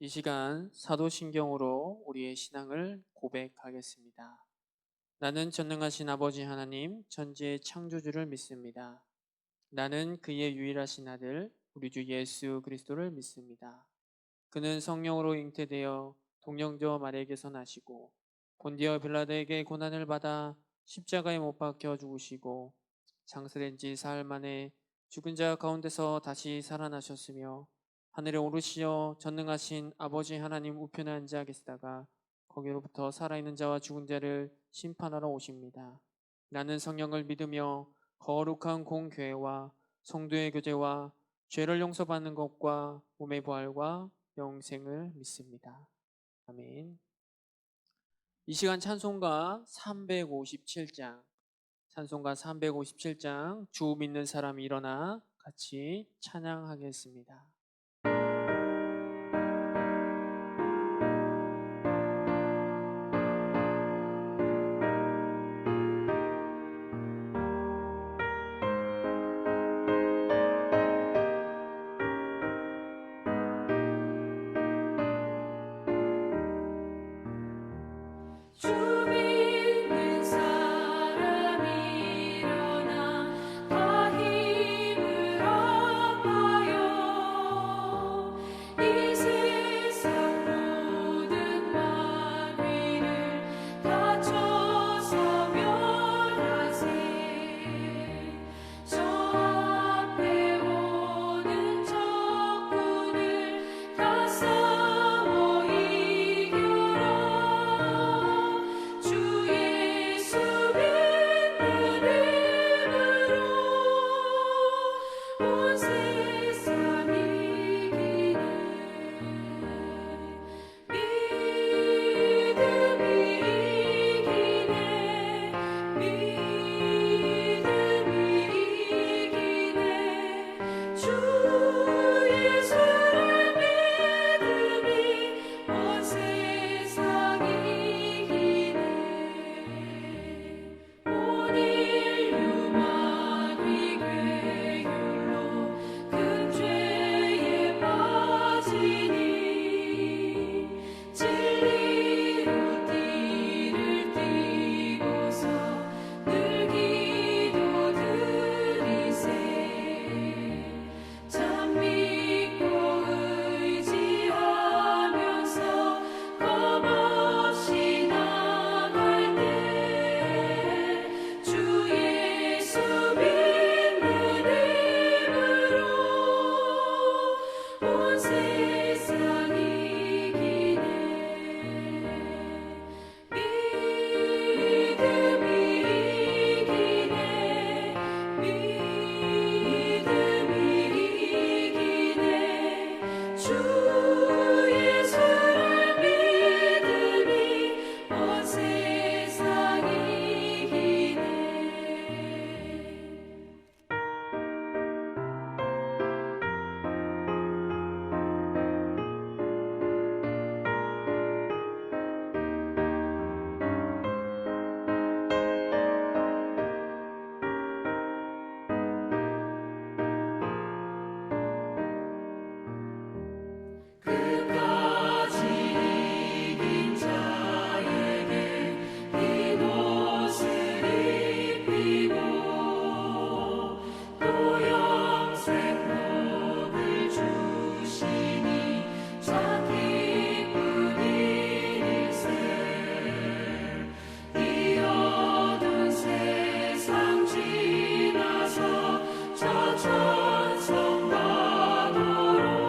이 시간 사도신경으로 우리의 신앙을 고백하겠습니다. 나는 전능하신 아버지 하나님, 천지의 창조주를 믿습니다. 나는 그의 유일하신 아들, 우리 주 예수 그리스도를 믿습니다. 그는 성령으로 잉태되어 동정저 마리아에게서 나시고 본디오 빌라도에게 고난을 받아 십자가에 못 박혀 죽으시고 장사된 지 사흘 만에 죽은 자 가운데서 다시 살아나셨으며 하늘에 오르시어 전능하신 아버지 하나님 우편에 앉아 계시다가 거기로부터 살아있는 자와 죽은 자를 심판하러 오십니다. 나는 성령을 믿으며 거룩한 공교회와 성도의 교제와 죄를 용서받는 것과 몸의 부활과 영생을 믿습니다. 아멘. 이 시간 찬송가 357장 주 믿는 사람이 일어나 같이 찬양하겠습니다. 주 믿는 사람이 일어나 다 힘을 합하여 이 세상 모든 만위를 다쳐서 멸하세. 저 앞에 오는 적군을 다 싸워 이겨라. 주 예수 믿는 힘으로 온 세상 이기네. 믿음이 이기네. 믿음이 이기네. 주 예수를 믿음이 온 세상 이기네. 온 인류 만위 괴율로 큰 죄에 빠지니 진리로 띠를 띠고서 늘 기도 드리세. 참 믿고 의지하면서 겁없이 나갈 때 주 예수 믿는 힘으로 온 세상 이기네. 믿음이 이기네. 믿음이 이기네. 주 예수를 믿음이 온 세상 이기네. 끝까지 이긴 자에게 흰 옷을 입히고 또 영생 복을 주시니 참 기쁜 일일세. 이 어두운 세상 지나서 저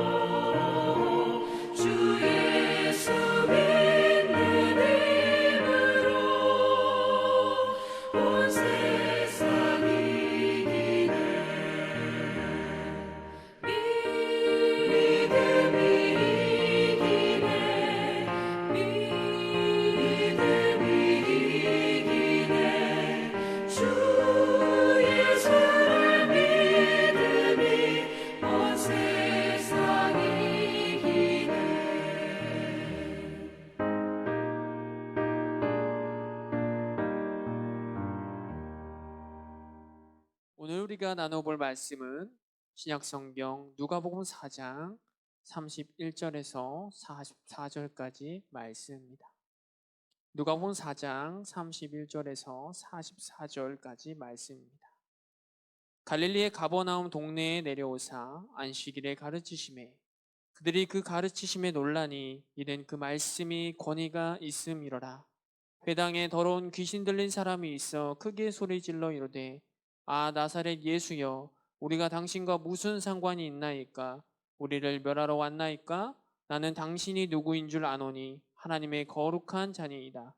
천성받도록 주 예수 믿는 힘으로 온 세상 이기네. 믿음이 이기네. 믿음이 이기네. 주 예수를 믿음이 온 세상 이기네. 오늘 우리가 나눠볼 말씀은 신약성경 누가복음 4장 31절에서 44절까지 말씀입니다. 누가복음 4장 31절에서 44절까지 말씀입니다. 갈릴리의 가버나움 동네에 내려오사 안식일에 가르치심에 그들이 그 가르치심에 놀라니 이는 그 말씀이 권위가 있음이로라. 회당에 더러운 귀신 들린 사람이 있어 크게 소리질러 이르되 아 나사렛 예수여 우리가 당신과 무슨 상관이 있나이까 우리를 멸하러 왔나이까 나는 당신이 누구인 줄 아노니 하나님의 거룩한 자니이다.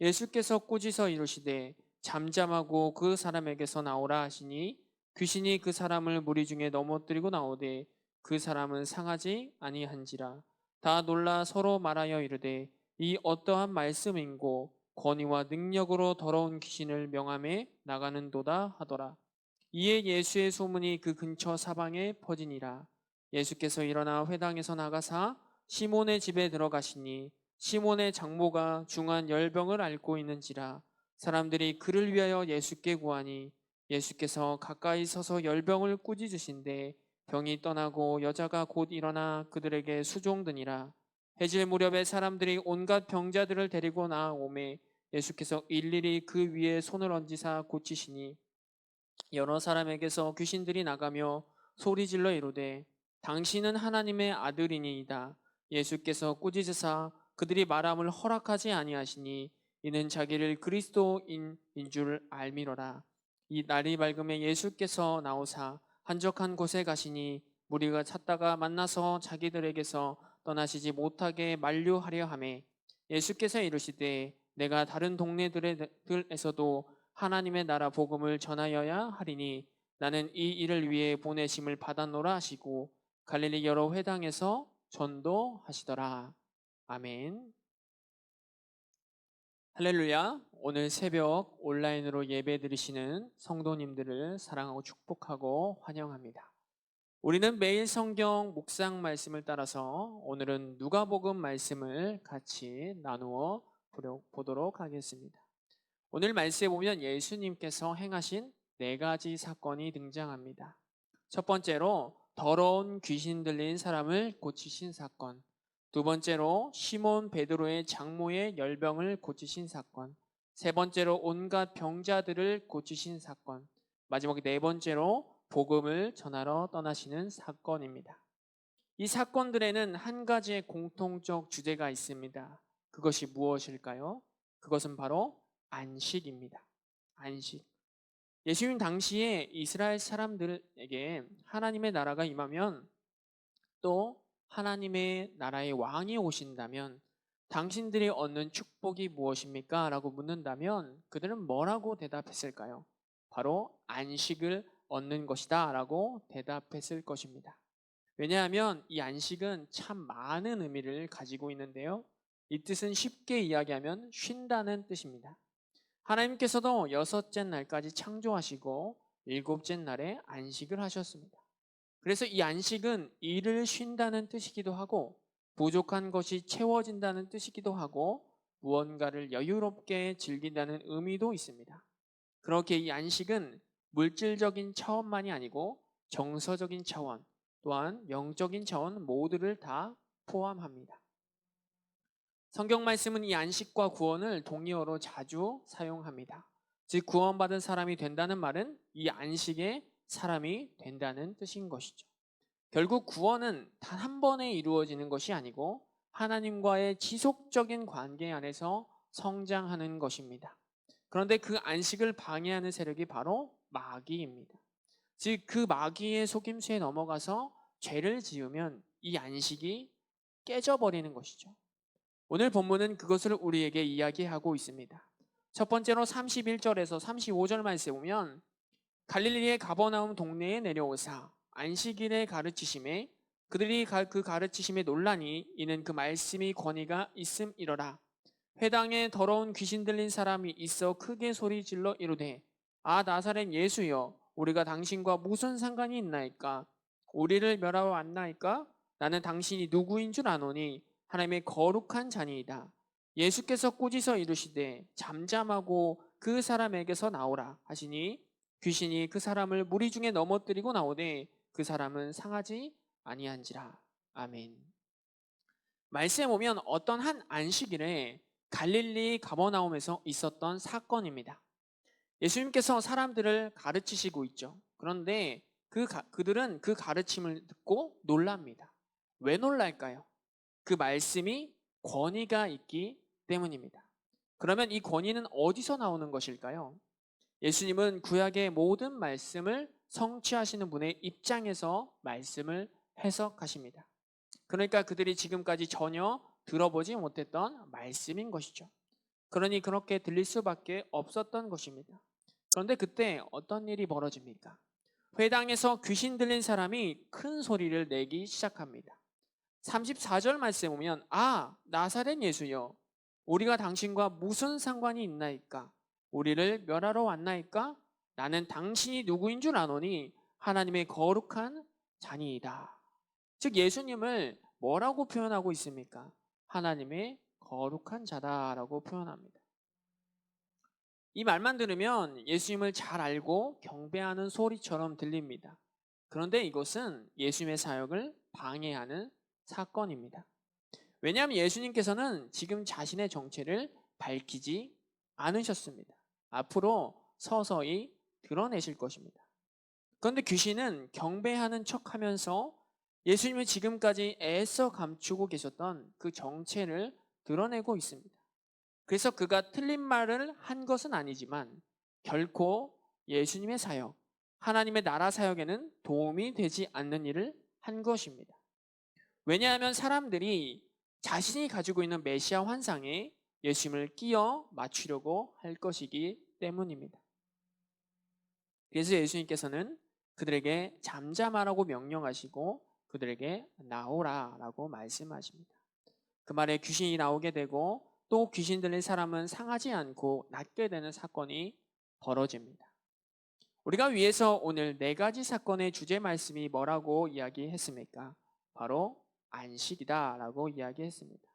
예수께서 꾸짖어 이르시되 잠잠하고 그 사람에게서 나오라 하시니 귀신이 그 사람을 무리 중에 넘어뜨리고 나오되 그 사람은 상하지 아니한지라. 다 놀라 서로 말하여 이르되 이 어떠한 말씀인고 권위와 능력으로 더러운 귀신을 명함에 나가는도다 하더라. 이에 예수의 소문이 그 근처 사방에 퍼지니라. 예수께서 일어나 회당에서 나가사 시몬의 집에 들어가시니 시몬의 장모가 중한 열병을 앓고 있는지라. 사람들이 그를 위하여 예수께 구하니 예수께서 가까이 서서 열병을 꾸짖으신데 병이 떠나고 여자가 곧 일어나 그들에게 수종드니라. 해질 무렵에 사람들이 온갖 병자들을 데리고 나오매 예수께서 일일이 그 위에 손을 얹으사 고치시니 여러 사람에게서 귀신들이 나가며 소리질러 이르되 당신은 하나님의 아들이니이다. 예수께서 꾸짖으사 그들이 말함을 허락하지 아니하시니 이는 자기를 그리스도인 줄 알미로라. 이 날이 밝음에 예수께서 나오사 한적한 곳에 가시니 무리가 찾다가 만나서 자기들에게서 떠나시지 못하게 만류하려 하매 예수께서 이르시되 내가 다른 동네들에서도 하나님의 나라 복음을 전하여야 하리니 나는 이 일을 위해 보내심을 받았노라 하시고 갈릴리 여러 회당에서 전도하시더라. 아멘. 할렐루야. 오늘 새벽 온라인으로 예배 드리시는 성도님들을 사랑하고 축복하고 환영합니다. 우리는 매일 성경 묵상 말씀을 따라서 오늘은 누가복음 말씀을 같이 나누어 보도록 하겠습니다. 오늘 말씀에 보면 예수님께서 행하신 4가지 사건이 등장합니다. 첫 번째로 더러운 귀신 들린 사람을 고치신 사건, 두 번째로 시몬 베드로의 장모의 열병을 고치신 사건, 세 번째로 온갖 병자들을 고치신 사건, 마지막 4번째로 복음을 전하러 떠나시는 사건입니다. 이 사건들에는 한 가지의 공통적 주제가 있습니다. 그것이 무엇일까요? 그것은 바로 안식입니다. 안식. 예수님 당시에 이스라엘 사람들에게 하나님의 나라가 임하면 또 하나님의 나라의 왕이 오신다면 당신들이 얻는 축복이 무엇입니까? 라고 묻는다면 그들은 뭐라고 대답했을까요? 바로 안식을 얻는 것이다 라고 대답했을 것입니다. 왜냐하면 이 안식은 참 많은 의미를 가지고 있는데요. 이 뜻은 쉽게 이야기하면 쉰다는 뜻입니다. 하나님께서도 6째 날까지 창조하시고 7째 날에 안식을 하셨습니다. 그래서 이 안식은 일을 쉰다는 뜻이기도 하고 부족한 것이 채워진다는 뜻이기도 하고 무언가를 여유롭게 즐긴다는 의미도 있습니다. 그렇게 이 안식은 물질적인 차원만이 아니고 정서적인 차원 또한 영적인 차원 모두를 다 포함합니다. 성경 말씀은 이 안식과 구원을 동의어로 자주 사용합니다. 즉 구원받은 사람이 된다는 말은 이 안식에 사람이 된다는 뜻인 것이죠. 결국 구원은 단 한 번에 이루어지는 것이 아니고 하나님과의 지속적인 관계 안에서 성장하는 것입니다. 그런데 그 안식을 방해하는 세력이 바로 마귀입니다. 즉 그 마귀의 속임수에 넘어가서 죄를 지으면 이 안식이 깨져버리는 것이죠. 오늘 본문은 그것을 우리에게 이야기하고 있습니다. 첫 번째로 31절에서 35절 말씀에 보면 갈릴리의 가버나움 동네에 내려오사 안식일에 가르치심에 그들이 그 가르치심에 놀라니 이는 그 말씀이 권위가 있음이로라. 회당에 더러운 귀신 들린 사람이 있어 크게 소리질러 이르되 아 나사렛 예수여 우리가 당신과 무슨 상관이 있나이까 우리를 멸하러 왔나이까 나는 당신이 누구인 줄 아노니 하나님의 거룩한 자니이다. 예수께서 꾸짖어 이르시되 잠잠하고 그 사람에게서 나오라 하시니 귀신이 그 사람을 무리 중에 넘어뜨리고 나오되 그 사람은 상하지 아니한지라. 아멘. 말씀에 보면 어떤 한 안식일에 갈릴리 가버나움에서 있었던 사건입니다. 예수님께서 사람들을 가르치시고 있죠. 그런데 그들은 그 가르침을 듣고 놀랍니다. 왜 놀랄까요? 그 말씀이 권위가 있기 때문입니다. 그러면 이 권위는 어디서 나오는 것일까요? 예수님은 구약의 모든 말씀을 성취하시는 분의 입장에서 말씀을 해석하십니다. 그러니까 그들이 지금까지 전혀 들어보지 못했던 말씀인 것이죠. 그러니 그렇게 들릴 수밖에 없었던 것입니다. 그런데 그때 어떤 일이 벌어집니까? 회당에서 귀신 들린 사람이 큰 소리를 내기 시작합니다. 34절 말씀에 보면 나사렛 예수여 우리가 당신과 무슨 상관이 있나이까? 우리를 멸하러 왔나이까? 나는 당신이 누구인 줄 아노니 하나님의 거룩한 자니이다. 즉 예수님을 뭐라고 표현하고 있습니까? 하나님의 거룩한 자다라고 표현합니다. 이 말만 들으면 예수님을 잘 알고 경배하는 소리처럼 들립니다. 그런데 이것은 예수님의 사역을 방해하는 사건입니다. 왜냐하면 예수님께서는 지금 자신의 정체를 밝히지 않으셨습니다. 앞으로 서서히 드러내실 것입니다. 그런데 귀신은 경배하는 척 하면서 예수님이 지금까지 애써 감추고 계셨던 그 정체를 드러내고 있습니다. 그래서 그가 틀린 말을 한 것은 아니지만 결코 예수님의 사역, 하나님의 나라 사역에는 도움이 되지 않는 일을 한 것입니다. 왜냐하면 사람들이 자신이 가지고 있는 메시아 환상에 예수님을 끼워 맞추려고 할 것이기 때문입니다. 그래서 예수님께서는 그들에게 잠잠하라고 명령하시고 그들에게 나오라라고 말씀하십니다. 그 말에 귀신이 나오게 되고 또 귀신 들린 사람은 상하지 않고 낫게 되는 사건이 벌어집니다. 우리가 위에서 오늘 4가지 사건의 주제 말씀이 뭐라고 이야기했습니까? 바로 안식이다라고 이야기했습니다.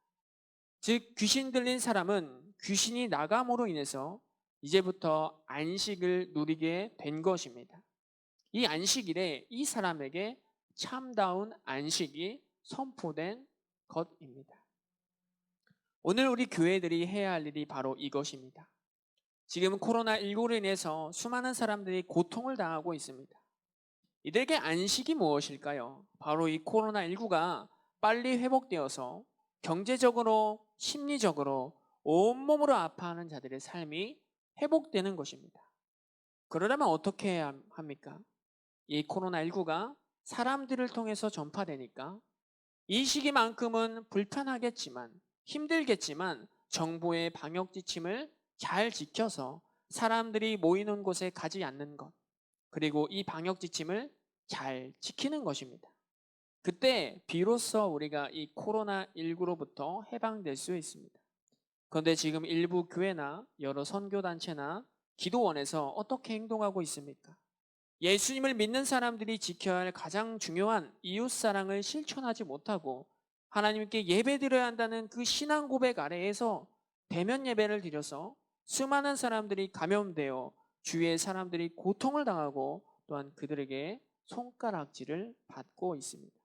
즉 귀신 들린 사람은 귀신이 나감으로 인해서 이제부터 안식을 누리게 된 것입니다. 이 안식일에 이 사람에게 참다운 안식이 선포된 것입니다. 오늘 우리 교회들이 해야 할 일이 바로 이것입니다. 지금 코로나19로 인해서 수많은 사람들이 고통을 당하고 있습니다. 이들에게 안식이 무엇일까요? 바로 이 코로나19가 빨리 회복되어서 경제적으로, 심리적으로 온몸으로 아파하는 자들의 삶이 회복되는 것입니다. 그러려면 어떻게 해야 합니까? 이 코로나19가 사람들을 통해서 전파되니까 이 시기만큼은 불편하겠지만 힘들겠지만 정부의 방역 지침을 잘 지켜서 사람들이 모이는 곳에 가지 않는 것, 그리고 이 방역 지침을 잘 지키는 것입니다. 그때 비로소 우리가 이 코로나19로부터 해방될 수 있습니다. 그런데 지금 일부 교회나 여러 선교단체나 기도원에서 어떻게 행동하고 있습니까? 예수님을 믿는 사람들이 지켜야 할 가장 중요한 이웃사랑을 실천하지 못하고 하나님께 예배드려야 한다는 그 신앙 고백 아래에서 대면 예배를 드려서 수많은 사람들이 감염되어 주위의 사람들이 고통을 당하고 또한 그들에게 손가락질을 받고 있습니다.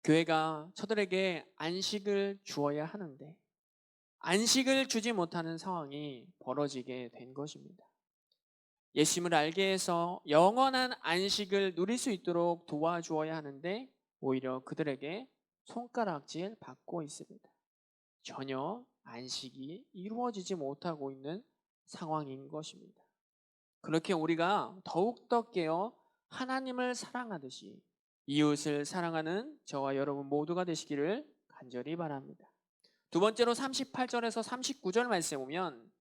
교회가 저들에게 안식을 주어야 하는데 안식을 주지 못하는 상황이 벌어지게 된 것입니다. 예수님을 알게 해서 영원한 안식을 누릴 수 있도록 도와주어야 하는데 오히려 그들에게 손가락질 받고 있습니다. 전혀 안식이 이루어지지 못하고 있는 상황인 것입니다. 그렇게 우리가 더욱더 깨어 하나님을 사랑하듯이 이웃을 사랑하는 저와 여러분 모두가 되시기를 간절히 바랍니다. 두 번째로 38절에서 39절 말씀에 보면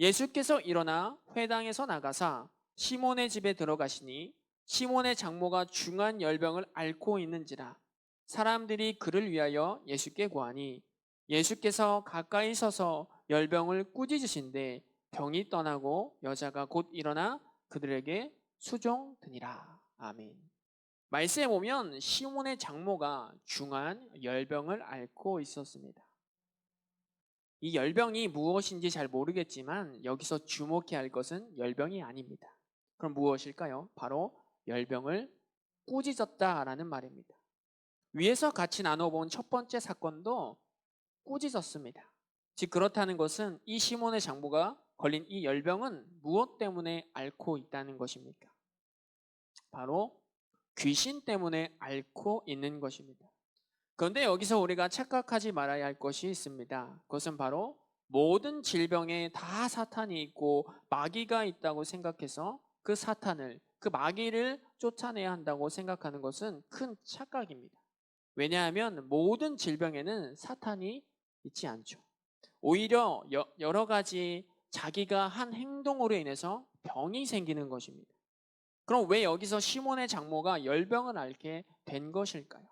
예수께서 일어나 회당에서 나가사 시몬의 집에 들어가시니 시몬의 장모가 중한 열병을 앓고 있는지라 사람들이 그를 위하여 예수께 구하니 예수께서 가까이 서서 열병을 꾸짖으신데 병이 떠나고 여자가 곧 일어나 그들에게 수종드니라. 아멘. 말씀에 보면 시몬의 장모가 중한 열병을 앓고 있었습니다. 이 열병이 무엇인지 잘 모르겠지만 여기서 주목해야 할 것은 열병이 아닙니다. 그럼 무엇일까요? 바로 열병을 꾸짖었다라는 말입니다. 위에서 같이 나눠본 첫 번째 사건도 꾸짖었습니다. 즉 그렇다는 것은 이 시몬의 장모가 걸린 이 열병은 무엇 때문에 앓고 있다는 것입니까? 바로 귀신 때문에 앓고 있는 것입니다. 그런데 여기서 우리가 착각하지 말아야 할 것이 있습니다. 그것은 바로 모든 질병에 다 사탄이 있고 마귀가 있다고 생각해서 그 사탄을, 그 마귀를 쫓아내야 한다고 생각하는 것은 큰 착각입니다. 왜냐하면 모든 질병에는 사탄이 있지 않죠. 오히려 여러 가지 자기가 한 행동으로 인해서 병이 생기는 것입니다. 그럼 왜 여기서 시몬의 장모가 열병을 앓게 된 것일까요?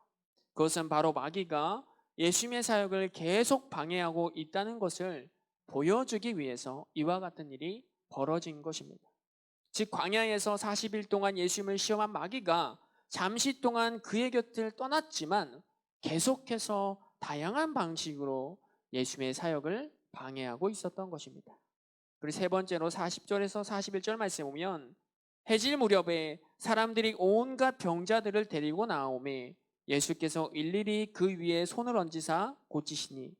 그것은 바로 마귀가 예수님의 사역을 계속 방해하고 있다는 것을 보여주기 위해서 이와 같은 일이 벌어진 것입니다. 즉 광야에서 40일 동안 예수님을 시험한 마귀가 잠시 동안 그의 곁을 떠났지만 계속해서 다양한 방식으로 예수님의 사역을 방해하고 있었던 것입니다. 그리고 세 번째로 40절에서 41절 말씀에 보면 해질 무렵에 사람들이 온갖 병자들을 데리고 나오매 예수께서 일일이 그 위에 손을 얹으사 고치시니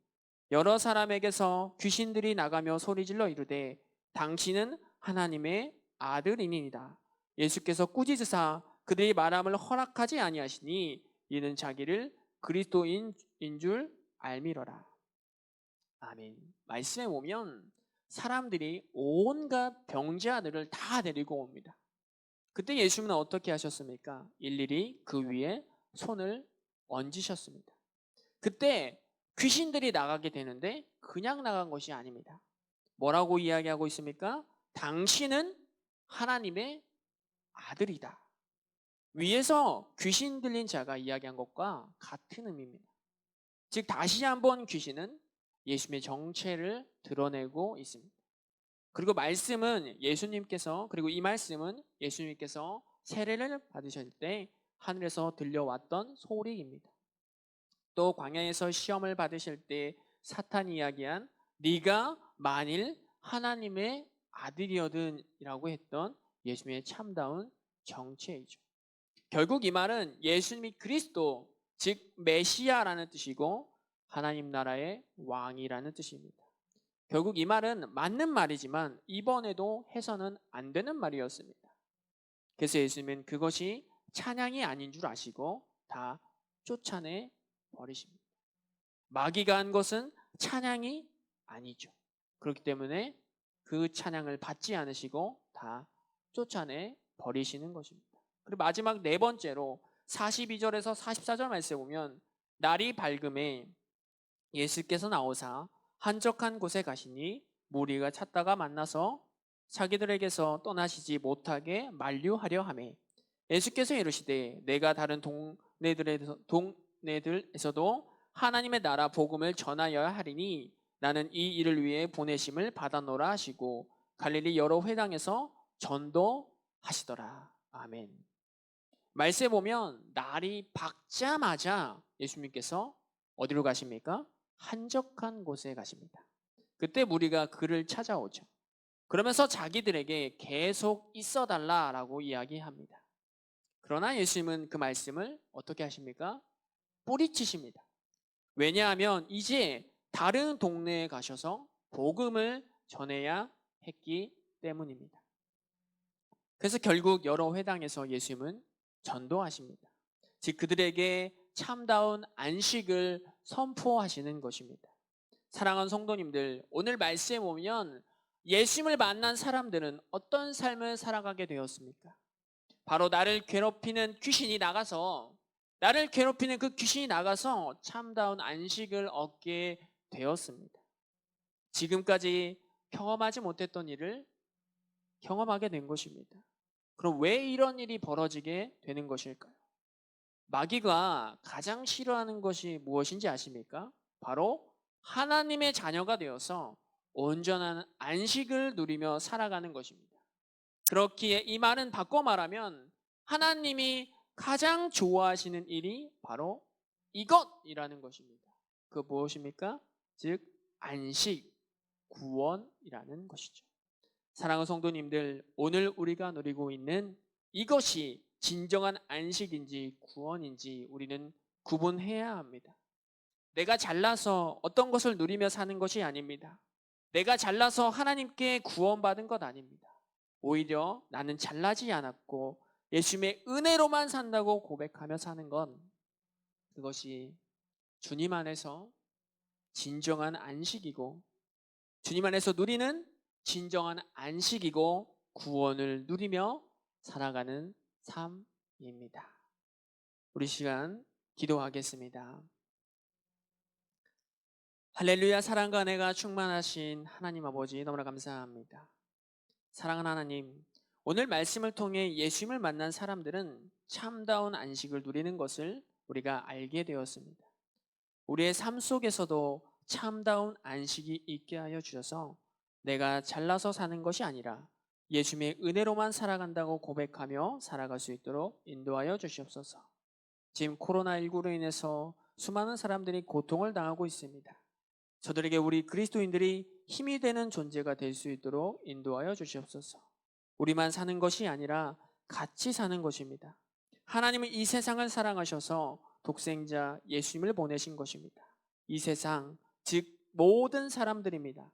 여러 사람에게서 귀신들이 나가며 소리질러 이르되 당신은 하나님의 아들이니이다. 예수께서 꾸짖으사 그들이 말함을 허락하지 아니하시니 이는 자기를 그리스도인 줄 알미러라. 아멘. 말씀에 보면 사람들이 온갖 병자들을 다 데리고 옵니다. 그때 예수님은 어떻게 하셨습니까? 일일이 그 위에 손을 얹으셨습니다. 그때 귀신들이 나가게 되는데 그냥 나간 것이 아닙니다. 뭐라고 이야기하고 있습니까? 당신은 하나님의 아들이다. 위에서 귀신 들린 자가 이야기한 것과 같은 의미입니다. 즉 다시 한번 귀신은 예수님의 정체를 드러내고 있습니다. 그리고 말씀은 예수님께서, 그리고 이 말씀은 예수님께서 세례를 받으실 때 하늘에서 들려왔던 소리입니다. 또 광야에서 시험을 받으실 때 사탄이 이야기한 네가 만일 하나님의 아들이거든이라고 했던 예수님의 참다운 정체이죠. 결국 이 말은 예수님이 그리스도, 즉 메시아라는 뜻이고 하나님 나라의 왕이라는 뜻입니다. 결국 이 말은 맞는 말이지만 이번에도 해서는 안 되는 말이었습니다. 그래서 예수님은 그것이 찬양이 아닌 줄 아시고 다 쫓아내 버리십니다. 마귀가 한 것은 찬양이 아니죠. 그렇기 때문에 그 찬양을 받지 않으시고 다 쫓아내 버리시는 것입니다. 그리고 마지막 네 번째로 42절에서 44절 말씀에 보면 날이 밝음에 예수께서 나오사 한적한 곳에 가시니 무리가 찾다가 만나서 자기들에게서 떠나시지 못하게 만류하려 하매 예수께서 이르시되 내가 다른 동네들에서도 하나님의 나라 복음을 전하여야 하리니 나는 이 일을 위해 보내심을 받아노라 하시고 갈릴리 여러 회당에서 전도하시더라. 아멘. 말씀에 보면 날이 밝자마자 예수님께서 어디로 가십니까? 한적한 곳에 가십니다. 그때 무리가 그를 찾아오죠. 그러면서 자기들에게 계속 있어달라라고 이야기합니다. 그러나 예수님은 그 말씀을 어떻게 하십니까? 뿌리치십니다. 왜냐하면 이제 다른 동네에 가셔서 복음을 전해야 했기 때문입니다. 그래서 결국 여러 회당에서 예수님은 전도하십니다. 즉 그들에게 참다운 안식을 선포하시는 것입니다. 사랑하는 성도님들, 오늘 말씀에 보면 예수님을 만난 사람들은 어떤 삶을 살아가게 되었습니까? 바로 나를 괴롭히는 귀신이 나가서 참다운 안식을 얻게 되었습니다. 지금까지 경험하지 못했던 일을 경험하게 된 것입니다. 그럼 왜 이런 일이 벌어지게 되는 것일까요? 마귀가 가장 싫어하는 것이 무엇인지 아십니까? 바로 하나님의 자녀가 되어서 온전한 안식을 누리며 살아가는 것입니다. 그렇기에 이 말은 바꿔 말하면 하나님이 가장 좋아하시는 일이 바로 이것이라는 것입니다. 그 무엇입니까? 즉 안식, 구원이라는 것이죠. 사랑하는 성도님들, 오늘 우리가 누리고 있는 이것이 진정한 안식인지 구원인지 우리는 구분해야 합니다. 내가 잘나서 어떤 것을 누리며 사는 것이 아닙니다. 내가 잘나서 하나님께 구원받은 것 아닙니다. 오히려 나는 잘나지 않았고 예수님의 은혜로만 산다고 고백하며 사는 건 그것이 주님 안에서 진정한 안식이고 주님 안에서 누리는 진정한 안식이고 구원을 누리며 살아가는 삶입니다. 우리 시간 기도하겠습니다. 할렐루야. 사랑과 은혜가 충만하신 하나님 아버지 너무나 감사합니다. 사랑하는 하나님, 오늘 말씀을 통해 예수님을 만난 사람들은 참다운 안식을 누리는 것을 우리가 알게 되었습니다. 우리의 삶 속에서도 참다운 안식이 있게 하여 주셔서 내가 잘나서 사는 것이 아니라 예수님의 은혜로만 살아간다고 고백하며 살아갈 수 있도록 인도하여 주시옵소서. 지금 코로나19로 인해서 수많은 사람들이 고통을 당하고 있습니다. 저들에게 우리 그리스도인들이 힘이 되는 존재가 될 수 있도록 인도하여 주시옵소서. 우리만 사는 것이 아니라 같이 사는 것입니다. 하나님은 이 세상을 사랑하셔서 독생자 예수님을 보내신 것입니다. 이 세상, 즉 모든 사람들입니다.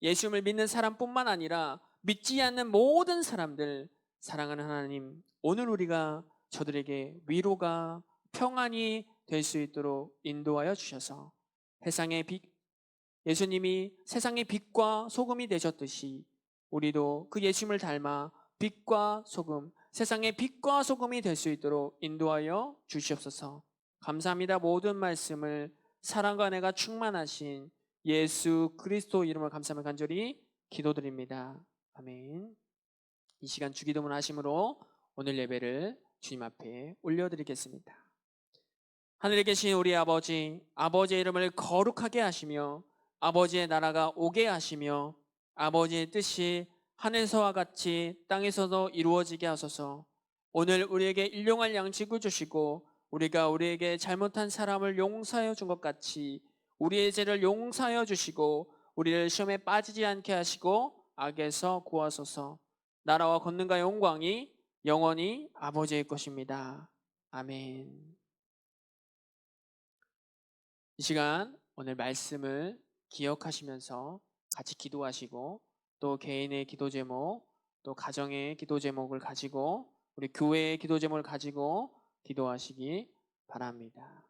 예수님을 믿는 사람뿐만 아니라 믿지 않는 모든 사람들, 사랑하는 하나님, 오늘 우리가 저들에게 위로가 평안이 될 수 있도록 인도하여 주셔서 세상의 빛, 예수님이 세상의 빛과 소금이 되셨듯이 우리도 그 예수님을 닮아 빛과 소금, 세상의 빛과 소금이 될 수 있도록 인도하여 주시옵소서. 감사합니다. 모든 말씀을 사랑과 은혜가 충만하신 예수 그리스도 이름으로 감사하며 간절히 기도드립니다. 아멘. 이 시간 주기도문 하심으로 오늘 예배를 주님 앞에 올려드리겠습니다. 하늘에 계신 우리 아버지, 아버지의 이름을 거룩하게 하시며 아버지의 나라가 오게 하시며 아버지의 뜻이 하늘에서와 같이 땅에서도 이루어지게 하소서. 오늘 우리에게 일용할 양식을 주시고 우리가 우리에게 잘못한 사람을 용서하여 준 것 같이 우리의 죄를 용서하여 주시고 우리를 시험에 빠지지 않게 하시고 악에서 구하소서. 나라와 권능과 영광이 영원히 아버지의 것입니다. 아멘. 이 시간 오늘 말씀을 기억하시면서 같이 기도하시고 또 개인의 기도 제목, 또 가정의 기도 제목을 가지고 우리 교회의 기도 제목을 가지고 기도하시기 바랍니다.